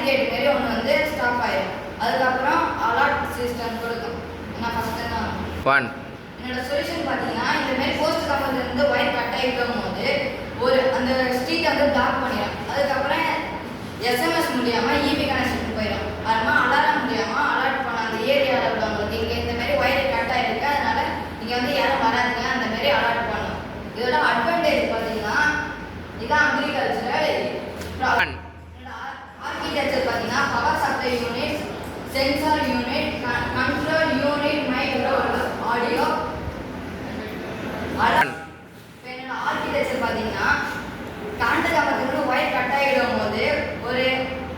Gate மாரி ஒன்று வந்து ஸ்டாப் ஆயிடும். அதுக்கப்புறம் அலர்ட் சிஸ்டம் கொடுக்கும். நான் ஃபஸ்ட்டு தான் என்னோட சொல்யூஷன் பார்த்தீங்கன்னா, இந்த மாதிரி போஸ்ட் கம்பெனிலேருந்து ஒயர் கட் ஆகிருக்கும் போது அந்த ஸ்ட்ரீட் வந்து பிளாக் பண்ணிடும். அதுக்கப்புறம் எஸ்எம்எஸ் முடியாமல் இபி கனெக்ஷன் போயிடும். அதனால் அலாரம் முடியாமல் அலர்ட் பண்ண அந்த ஏரியாவில் உள்ளவங்களுக்கு இங்கே இந்த மாதிரி ஒயர் கட் ஆகிருக்கு, அதனால் இங்கே வந்து யாரும் வராதுங்க அந்த மாதிரி அலர்ட் பண்ணும். இதோட அட்வான்டேஜ் பார்த்தீங்கன்னா இதான் அக்ரிகல்ச்சர். ஆர்கிடெக்சர் பார்த்தீங்கன்னா power supply unit, sensor unit, control unit, micro audio